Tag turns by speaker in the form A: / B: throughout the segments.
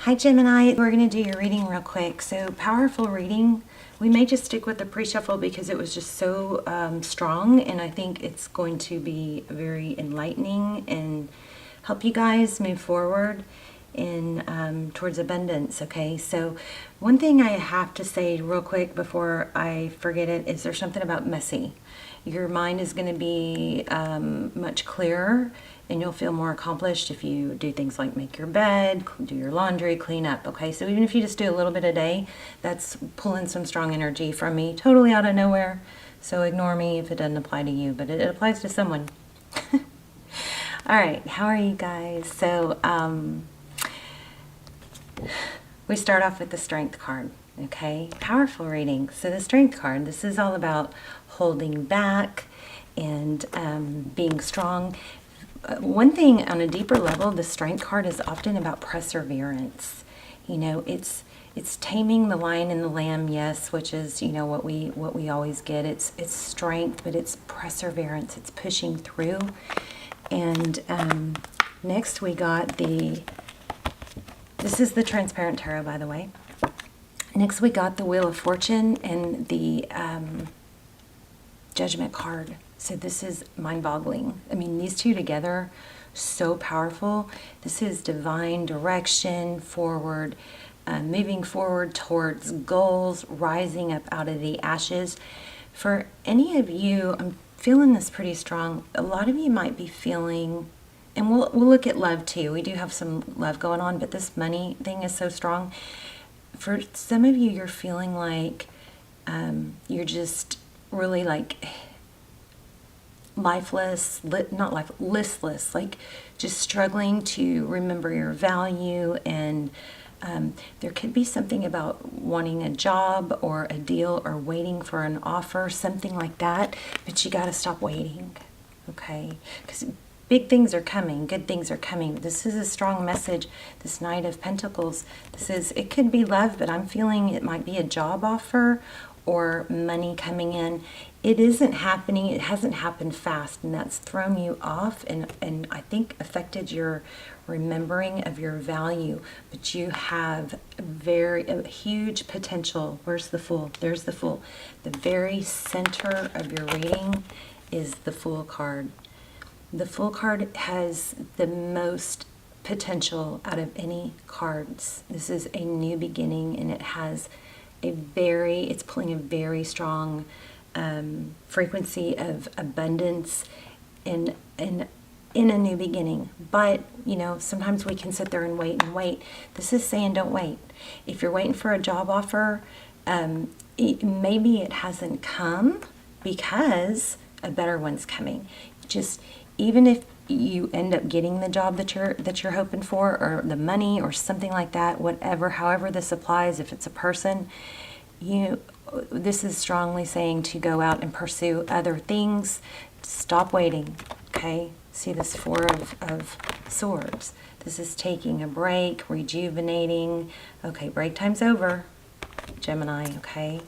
A: Hi Gemini, we're going to do your reading real quick. So powerful reading. We may just stick with the pre-shuffle because it was just so strong, and I think it's going to be very enlightening and help you guys move forward in towards abundance. Okay, so one thing I have to say real quick before I forget it is there's something about messy. Your mind is going to be much clearer, and you'll feel more accomplished if you do things like make your bed, do your laundry, clean up. Okay, so even if you just do a little bit a day, that's pulling some strong energy from me, totally out of nowhere. So ignore me if it doesn't apply to you, but it applies to someone. All right, how are you guys? So we start off with the Strength card. Okay, powerful reading. So the Strength card, this is all about holding back and being strong. One thing on a deeper level, the Strength card is often about perseverance. You know, it's taming the lion and the lamb, yes, which is, you know, what we always get. It's strength, but it's perseverance. It's pushing through. And next we got this is the Transparent Tarot, by the way. Next we got the Wheel of Fortune and the Judgment card. So this is mind-boggling. I mean, these two together, so powerful. This is divine direction, forward, moving forward towards goals, rising up out of the ashes. For any of you, I'm feeling this pretty strong. A lot of you might be feeling, and we'll look at love too. We do have some love going on, but this money thing is so strong. For some of you, you're feeling like you're just really like lifeless, listless, like just struggling to remember your value. And there could be something about wanting a job or a deal or waiting for an offer, something like that, but you got to stop waiting, okay? Because big things are coming, good things are coming. This is a strong message, this Knight of Pentacles. It could be love, but I'm feeling it might be a job offer or money coming in. It isn't happening, it hasn't happened fast, and that's thrown you off and I think affected your remembering of your value. But you have a huge potential. Where's the Fool? There's the Fool. The very center of your reading is the Fool card. The Fool card has the most potential out of any cards. This is a new beginning, and it has it's pulling a very strong frequency of abundance in a new beginning. But, you know, sometimes we can sit there and wait. This is saying don't wait. If you're waiting for a job offer, maybe it hasn't come because a better one's coming. Just even if you end up getting the job that you're hoping for, or the money or something like that, however this applies, if it's a person, this is strongly saying to go out and pursue other things. Stop waiting, okay? See this Four of Swords. This is taking a break, rejuvenating. Okay, break time's over, Gemini, okay?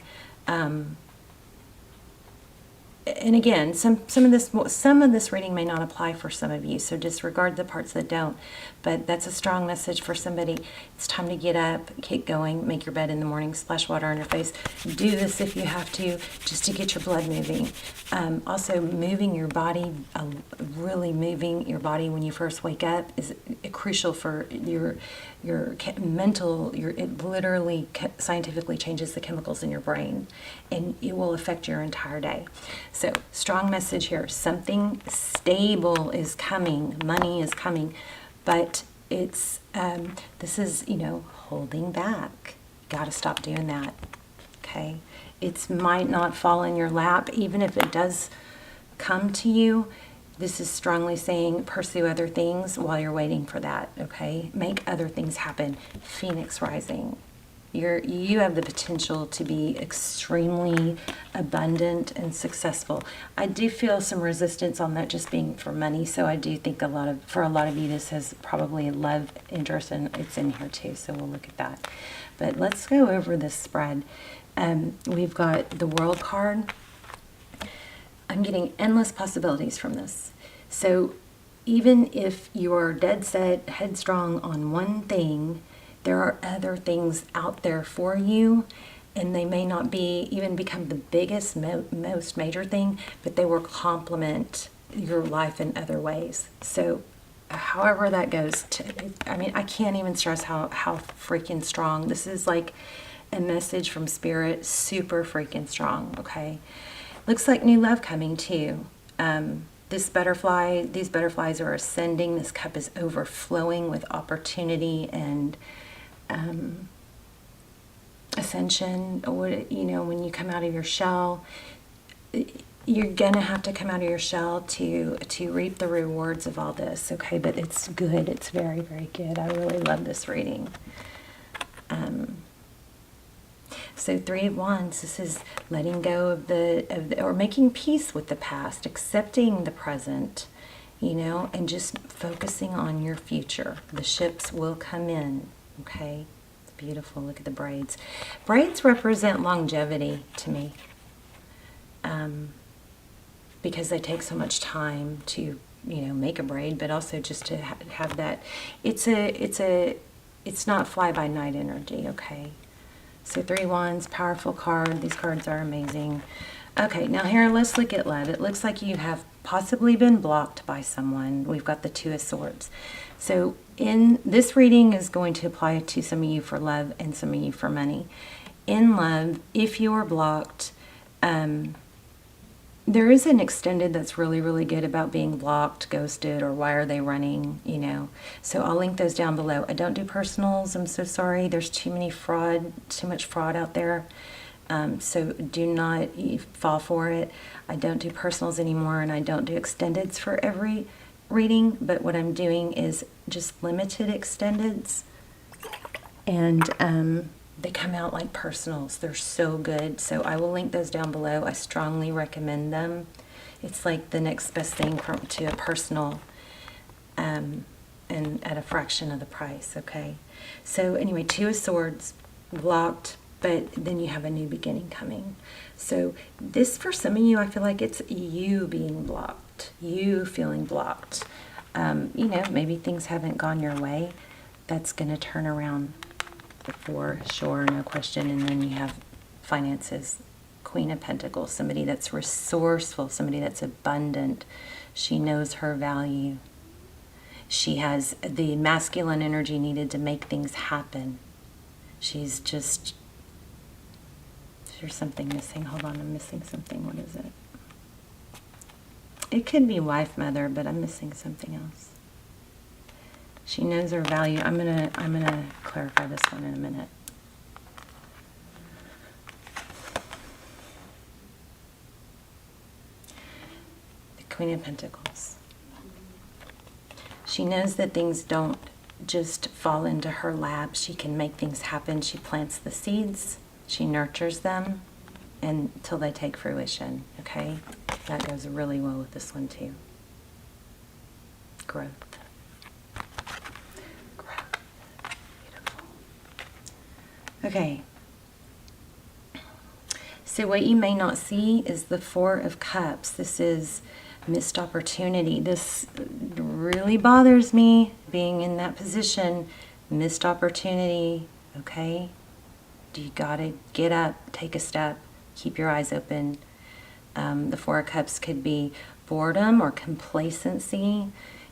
A: And again, some of this reading may not apply for some of you, so disregard the parts that don't. But that's a strong message for somebody. It's time to get up, keep going, make your bed in the morning, splash water on your face. Do this if you have to, just to get your blood moving. Also, moving your body, really moving your body when you first wake up is crucial for your mental. It literally scientifically changes the chemicals in your brain, and it will affect your entire day. So, strong message here. Something stable is coming. Money is coming. But this is, holding back. You got to stop doing that. Okay? It might not fall in your lap. Even if it does come to you, this is strongly saying pursue other things while you're waiting for that. Okay? Make other things happen. Phoenix rising. You have the potential to be extremely abundant and successful. I do feel some resistance on that just being for money, so I do think for a lot of you this has probably a love interest, and it's in here too, so we'll look at that. But let's go over this spread. We've got the World card. I'm getting endless possibilities from this. So even if you're dead set, headstrong on one thing, there are other things out there for you, and they may not be even become the biggest, most major thing, but they will complement your life in other ways. So however that goes, I mean, I can't even stress how freaking strong. This is like a message from Spirit, super freaking strong, okay? Looks like new love coming too. These butterflies are ascending. This cup is overflowing with opportunity and ascension. Or, you know, when you come out of your shell, you're gonna have to come out of your shell to reap the rewards of all this, okay? But it's good. It's very, very good. I really love this reading. So 3 of Wands, this is letting go of or making peace with the past, accepting the present, you know, and just focusing on your future. The ships will come in, okay? It's beautiful. Look at the braids. Braids represent longevity to me, because they take so much time to, you know, make a braid, but also just to have that. It's not fly-by-night energy, okay? So 3 Wands, powerful card. These cards are amazing. Okay, now here, let's look at love. It looks like you have possibly been blocked by someone. We've got the 2 of Swords. So in this reading is going to apply to some of you for love and some of you for money. In love, if you are blocked, there is an extended that's really, really good about being blocked, ghosted, or why are they running, you know. So I'll link those down below. I don't do personals. I'm so sorry. There's too much fraud out there. So do not fall for it. I don't do personals anymore, and I don't do extendeds for every reading. But what I'm doing is just limited extendeds. And they come out like personals. They're so good. So I will link those down below. I strongly recommend them. It's like the next best thing to a personal, and at a fraction of the price, okay? So anyway, 2 of Swords, blocked, but then you have a new beginning coming. So this, for some of you, I feel like it's you being blocked, you feeling blocked. You know, maybe things haven't gone your way. That's going to turn around for sure, no question. And then you have finances, Queen of Pentacles, somebody that's resourceful, somebody that's abundant. She knows her value. She has the masculine energy needed to make things happen. She's just, there's something missing. Hold on, I'm missing something. What is it? It could be wife, mother, but I'm missing something else. She knows her value. I'm gonna clarify this one in a minute. The Queen of Pentacles. She knows that things don't just fall into her lap. She can make things happen. She plants the seeds. She nurtures them until they take fruition. Okay? That goes really well with this one too. Growth. Okay, so what you may not see is the 4 of Cups. This is missed opportunity. This really bothers me, being in that position. Missed opportunity, okay? You gotta get up, take a step, keep your eyes open. The 4 of Cups could be boredom or complacency.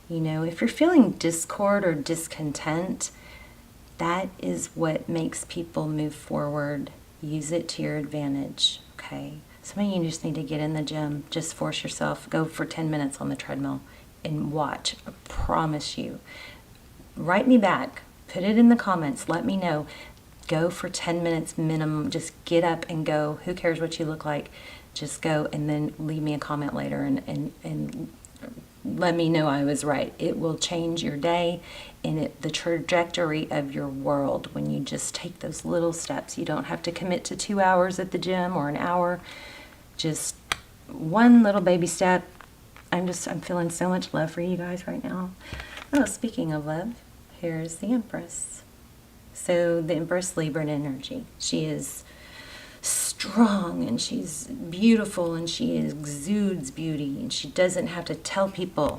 A: You know, if you're feeling discord or discontent, that is what makes people move forward. Use it to your advantage, okay? Some of you just need to get in the gym. Just force yourself. Go for 10 minutes on the treadmill and watch. I promise you. Write me back. Put it in the comments. Let me know. Go for 10 minutes minimum. Just get up and go. Who cares what you look like? Just go, and then leave me a comment later and let me know I was right. It will change your day and the trajectory of your world when you just take those little steps. You don't have to commit to 2 hours at the gym or an hour. Just one little baby step. I'm feeling so much love for you guys right now. Oh, speaking of love, here's the Empress. So the Empress, Libra energy. She is strong and she's beautiful and she exudes beauty, and she doesn't have to tell people.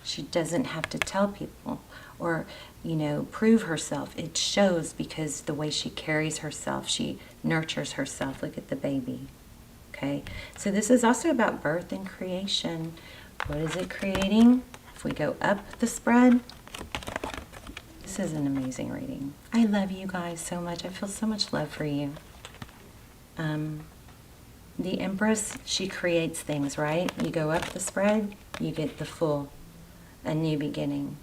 A: She doesn't have to tell people or, you know, prove herself. It shows because the way she carries herself, she nurtures herself. Look at the baby. Okay, so this is also about birth and creation. What is it creating? If we go up the spread, this is an amazing reading. I love you guys so much. I feel so much love for you. The Empress, she creates things, right? You go up the spread, you get the full, a new beginning.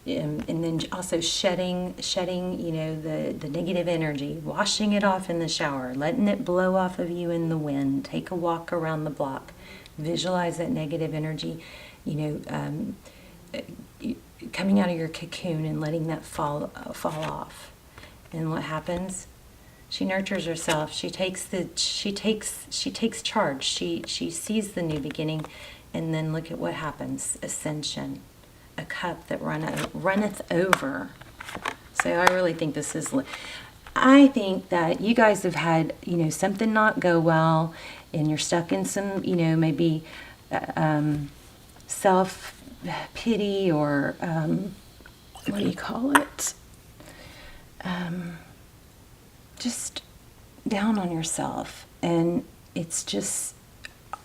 A: And then also shedding, you know, the negative energy, washing it off in the shower, letting it blow off of you in the wind. Take a walk around the block. Visualize that negative energy, you know, coming out of your cocoon and letting that fall off. And what happens? She nurtures herself. She takes charge. She sees the new beginning, and then look at what happens. Ascension. A cup that runneth over. So I really think this is, I think that you guys have had, you know, something not go well, and you're stuck in some, you know, maybe self-pity, or what do you call it? Just down on yourself. And it's just,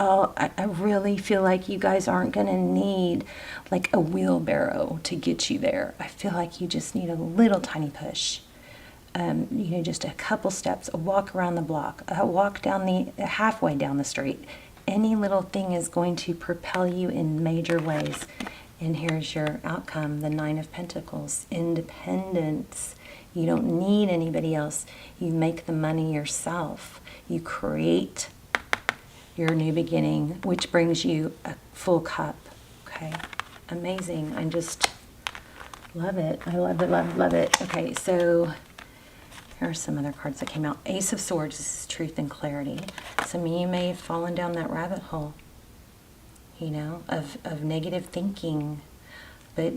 A: I really feel like you guys aren't going to need like a wheelbarrow to get you there. I feel like you just need a little tiny push. You know, just a couple steps, a walk around the block, a walk down halfway down the street. Any little thing is going to propel you in major ways. And here's your outcome, the Nine of Pentacles, independence. You don't need anybody else. You make the money yourself. You create your new beginning, which brings you a full cup. Okay, amazing. I just love it. I love it, love, love it. Okay, so here are some other cards that came out. Ace of Swords, this is truth and clarity. Some of you may have fallen down that rabbit hole, you know, of negative thinking. But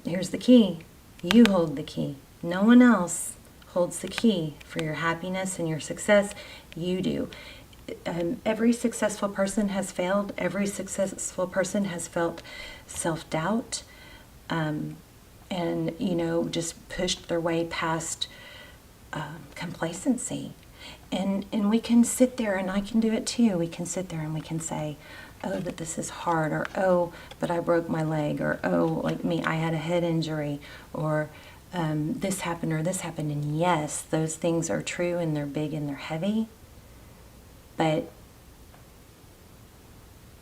A: here's the key. You hold the key. No one else holds the key for your happiness and your success. You do. Every successful person has failed. Every successful person has felt self-doubt, and, you know, just pushed their way past complacency. And we can sit there, and I can do it too. We can sit there and we can say, oh, that this is hard, or oh, but I broke my leg, or oh, like me, I had a head injury, or this happened, or this happened. And yes, those things are true, and they're big and they're heavy. But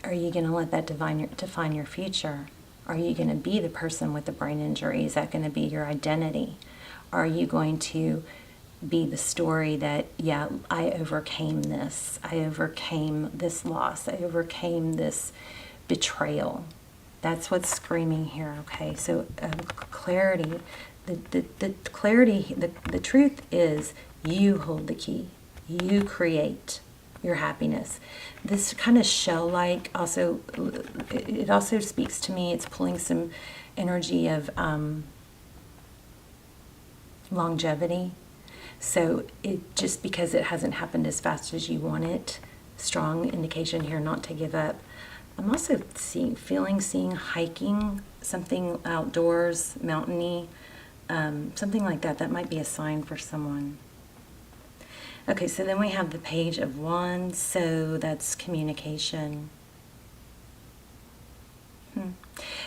A: are you going to let that define your future? Are you going to be the person with the brain injury? Is that going to be your identity? Are you going to be the story that, yeah, I overcame this. I overcame this loss. I overcame this betrayal. That's what's screaming here, okay? So clarity. The clarity, the truth is you hold the key. You create your happiness. This kind of shell-like also, it also speaks to me. It's pulling some energy of longevity. So it just because it hasn't happened as fast as you want it, strong indication here not to give up. I'm also seeing hiking, something outdoors, mountainy, something like that. That might be a sign for someone. Okay, so then we have the Page of Wands, so that's communication.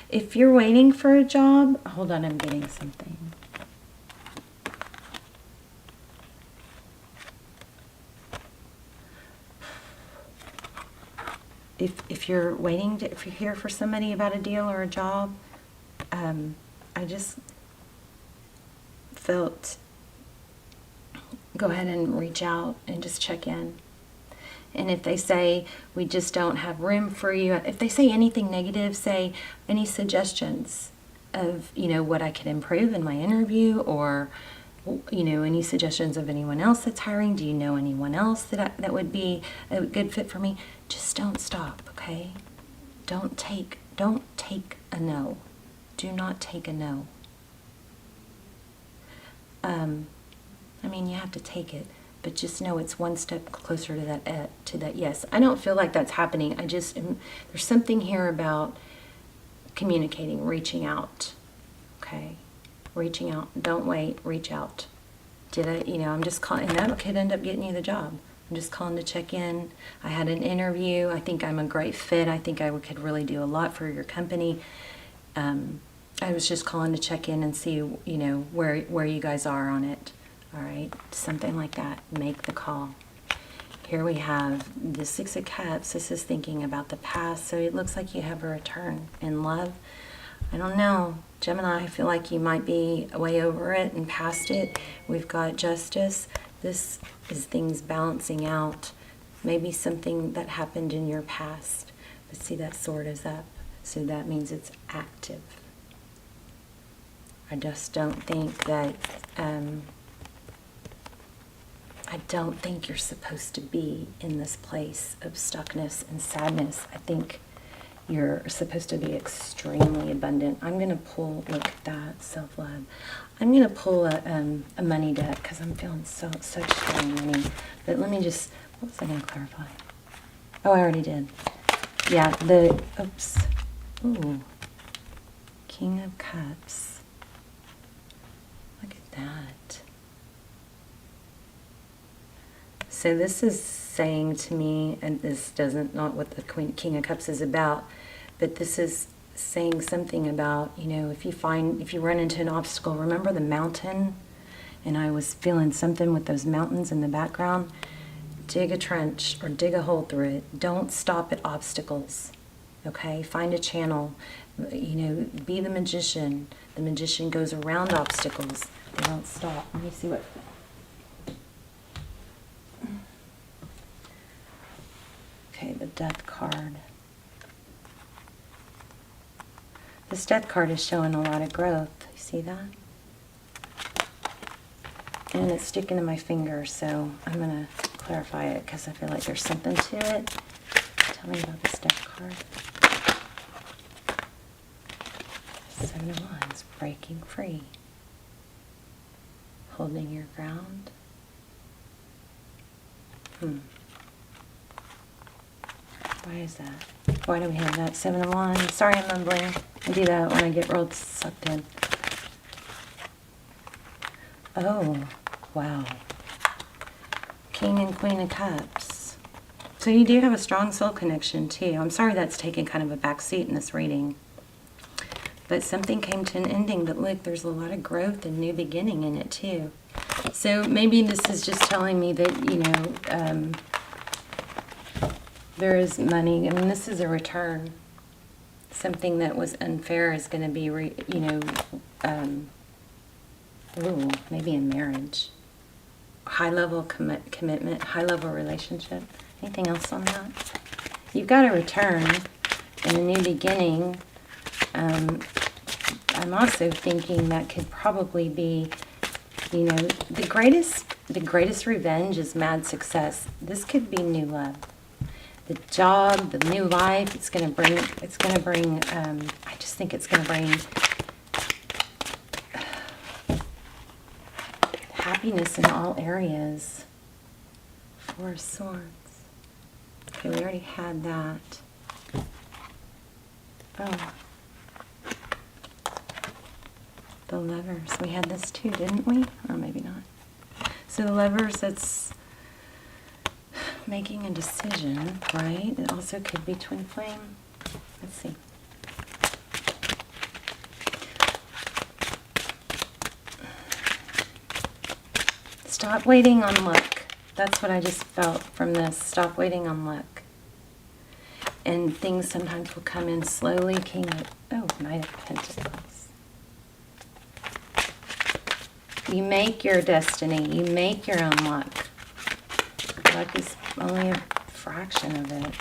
A: If you're waiting for a job, hold on, I'm getting something. If you're waiting if you're here for somebody about a deal or a job, I just felt, go ahead and reach out and just check in. And if they say, we just don't have room for you, if they say anything negative, say any suggestions of, you know, what I could improve in my interview, or, you know, any suggestions of anyone else that's hiring. Do you know anyone else that would be a good fit for me? Just don't stop, okay? Don't take a no. Do not take a no. I mean, you have to take it, but just know it's one step closer to that yes. I don't feel like that's happening. I just there's something here about communicating, reaching out. Okay. Okay. Reaching out. Don't wait. Reach out. I'm just calling, and that could end up getting you the job. I'm just calling to check in. I had an interview. I think I'm a great fit. I think I could really do a lot for your company. I was just calling to check in and see, where you guys are on it. All right, something like that. Make the call. Here we have the Six of Cups. This is thinking about the past. So it looks like you have a return in love. I don't know. Gemini, I feel like you might be way over it and past it. We've got Justice. This is things balancing out. Maybe something that happened in your past. But see, that sword is up. So that means it's active. I just don't think that... I don't think you're supposed to be in this place of stuckness and sadness. I think you're supposed to be extremely abundant. I'm going to pull, look at that, self-love. I'm going to pull a money deck because I'm feeling such strong money. But let me just, what was I going to clarify? Oh, I already did. Yeah, oops. Ooh, King of Cups. Look at that. So this is saying to me, and this not what the King of Cups is about, but this is saying something about, if you run into an obstacle, remember the mountain? And I was feeling something with those mountains in the background. Dig a trench or dig a hole through it. Don't stop at obstacles, okay? Find a channel. Be the magician. The magician goes around obstacles. They don't stop. Let me see what... Okay, the Death card. This Death card is showing a lot of growth. You see that? And it's sticking to my finger, so I'm going to clarify it because I feel like there's something to it. Tell me about this Death card. Seven of Wands, breaking free. Holding your ground. Why is that? Why do we have that? Seven of Wands. Sorry, I'm mumbling. I do that when I get real sucked in. Oh, wow. King and Queen of Cups. So you do have a strong soul connection, too. I'm sorry that's taken kind of a back seat in this reading. But something came to an ending, but look, there's a lot of growth and new beginning in it, too. So maybe this is just telling me that, there is money. I mean, this is a return. Something that was unfair is going to be, maybe a marriage. High-level commitment, high-level relationship. Anything else on that? You've got a return and a new beginning. I'm also thinking that could probably be, the greatest revenge is mad success. This could be new love. The job, the new life, I just think it's going to bring happiness in all areas. Four of Swords. Okay, we already had that. Oh. The Lovers. We had this too, didn't we? Or maybe not. So the Lovers, that's making a decision, right? It also could be twin flame. Let's see. Stop waiting on luck. That's what I just felt from this. Stop waiting on luck. And things sometimes will come in slowly. Knight of Pentacles. You make your destiny. You make your own luck. Luck is only a fraction of it.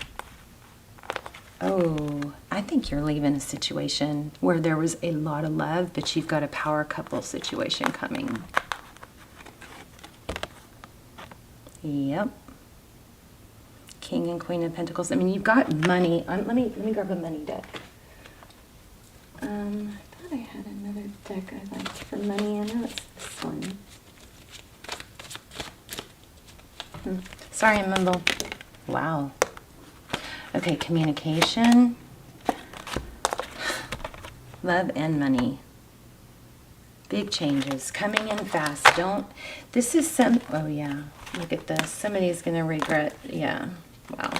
A: Oh, I think you're leaving a situation where there was a lot of love, but you've got a power couple situation coming. Yep. King and Queen of Pentacles. I mean, you've got money. Let me grab a money deck. I thought I had another deck I liked for money. I know it's this one. Sorry, I mumble. Wow. Okay, communication. Love and money. Big changes coming in fast. This is oh yeah, look at this. Somebody's going to regret, yeah, wow.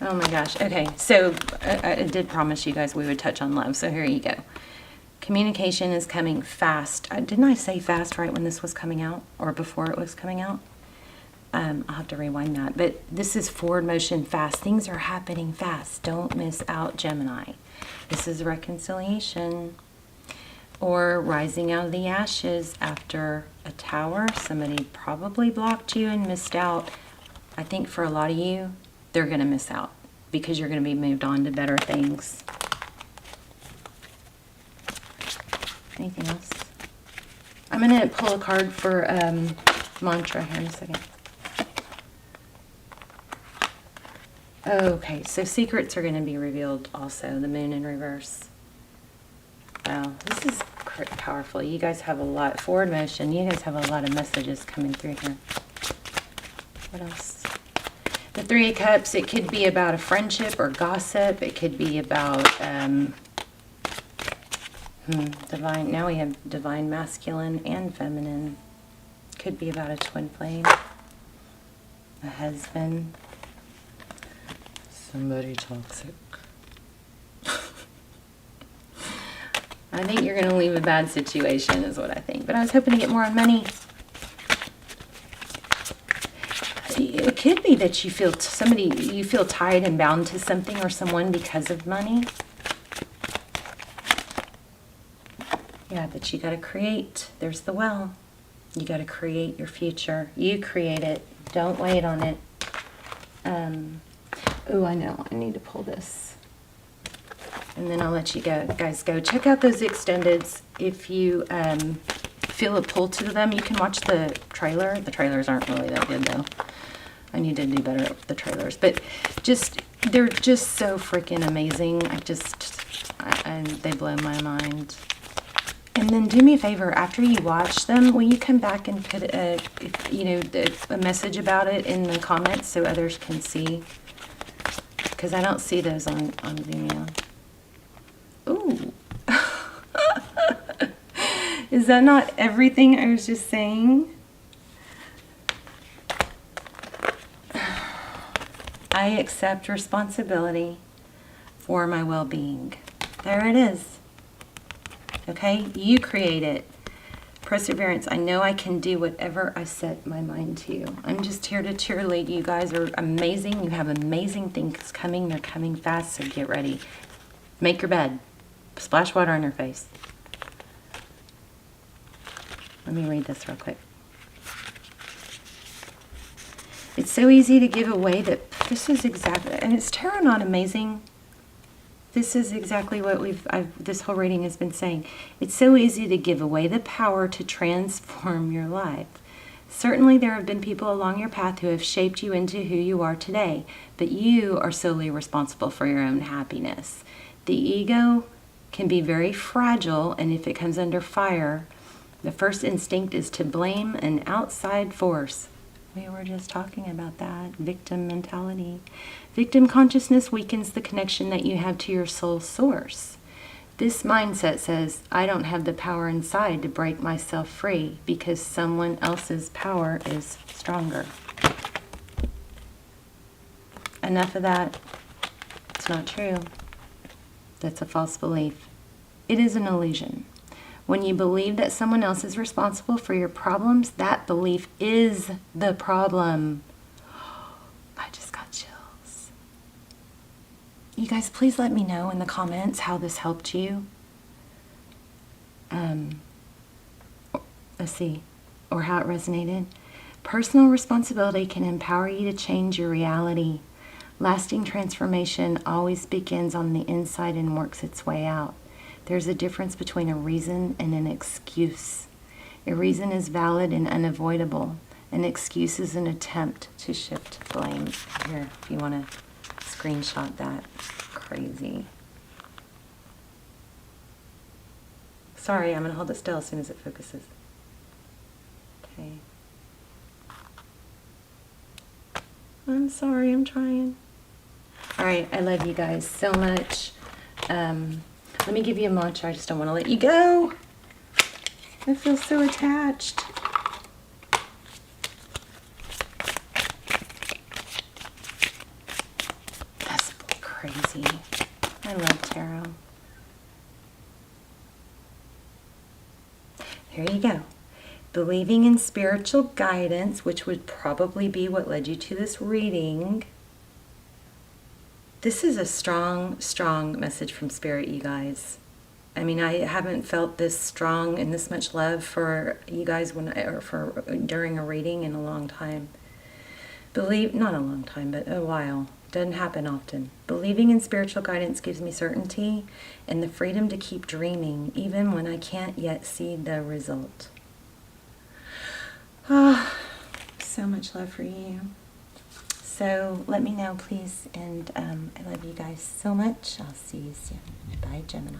A: Oh my gosh. Okay, so I did promise you guys we would touch on love, so here you go. Communication is coming fast. Didn't I say fast right when this was coming out, or before it was coming out? I'll have to rewind that. But this is forward motion fast. Things are happening fast. Don't miss out, Gemini. This is reconciliation. Or rising out of the ashes after a tower. Somebody probably blocked you and missed out. I think for a lot of you, they're going to miss out because you're going to be moved on to better things. Anything else? I'm going to pull a card for mantra here in a second. Okay, so secrets are going to be revealed also. The moon in reverse. Wow, this is powerful. You guys have a lot. Forward motion. You guys have a lot of messages coming through here. What else? The Three of Cups. It could be about a friendship or gossip. It could be about divine. Now we have divine masculine and feminine. Could be about a twin flame. A husband. Somebody toxic. I think you're going to leave a bad situation is what I think. But I was hoping to get more on money. It could be that you feel you feel tied and bound to something or someone because of money. Yeah, but you got to create. There's the well. You got to create your future. You create it. Don't wait on it. Oh, I know. I need to pull this. And then I'll let you guys go. Check out those extendeds. If you feel a pull to them, you can watch the trailer. The trailers aren't really that good, though. I need to do better at the trailers. But they're just so freaking amazing. They blow my mind. And then do me a favor, after you watch them, will you come back and put a message about it in the comments so others can see? Because I don't see those on Vimeo. Ooh. Is that not everything I was just saying? I accept responsibility for my well-being. There it is. Okay? You create it. Perseverance. I know I can do whatever I set my mind to. I'm just here to cheerlead. You guys are amazing. You have amazing things coming. They're coming fast, so get ready. Make your bed. Splash water on your face. Let me read this real quick. It's so easy to give away that this is exactly, and is tarot not amazing? This is exactly what this whole reading has been saying. It's so easy to give away the power to transform your life. Certainly there have been people along your path who have shaped you into who you are today, but you are solely responsible for your own happiness. The ego can be very fragile, and if it comes under fire, the first instinct is to blame an outside force. We were just talking about that. Victim mentality. Victim consciousness weakens the connection that you have to your soul source. This mindset says, I don't have the power inside to break myself free because someone else's power is stronger. Enough of that. It's not true. That's a false belief. It is an illusion. When you believe that someone else is responsible for your problems, that belief is the problem. I just got chills. You guys, please let me know in the comments how this helped you. Let's see, or how it resonated. Personal responsibility can empower you to change your reality. Lasting transformation always begins on the inside and works its way out. There's a difference between a reason and an excuse. A reason is valid and unavoidable. An excuse is an attempt to shift blame. Here, if you want to screenshot that. Crazy. Sorry, I'm going to hold it still as soon as it focuses. Okay. I'm sorry, I'm trying. All right, I love you guys so much. Let me give you a mantra. I just don't want to let you go. I feel so attached. That's crazy. I love tarot. Here you go. Believing in spiritual guidance, which would probably be what led you to this reading. This is a strong, strong message from Spirit, you guys. I mean, I haven't felt this strong and this much love for you guys during a reading in a long time. Not a long time, but a while. Doesn't happen often. Believing in spiritual guidance gives me certainty and the freedom to keep dreaming, even when I can't yet see the result. Ah, so much love for you. So let me know, please. And I love you guys so much. I'll see you soon. Bye, Gemini.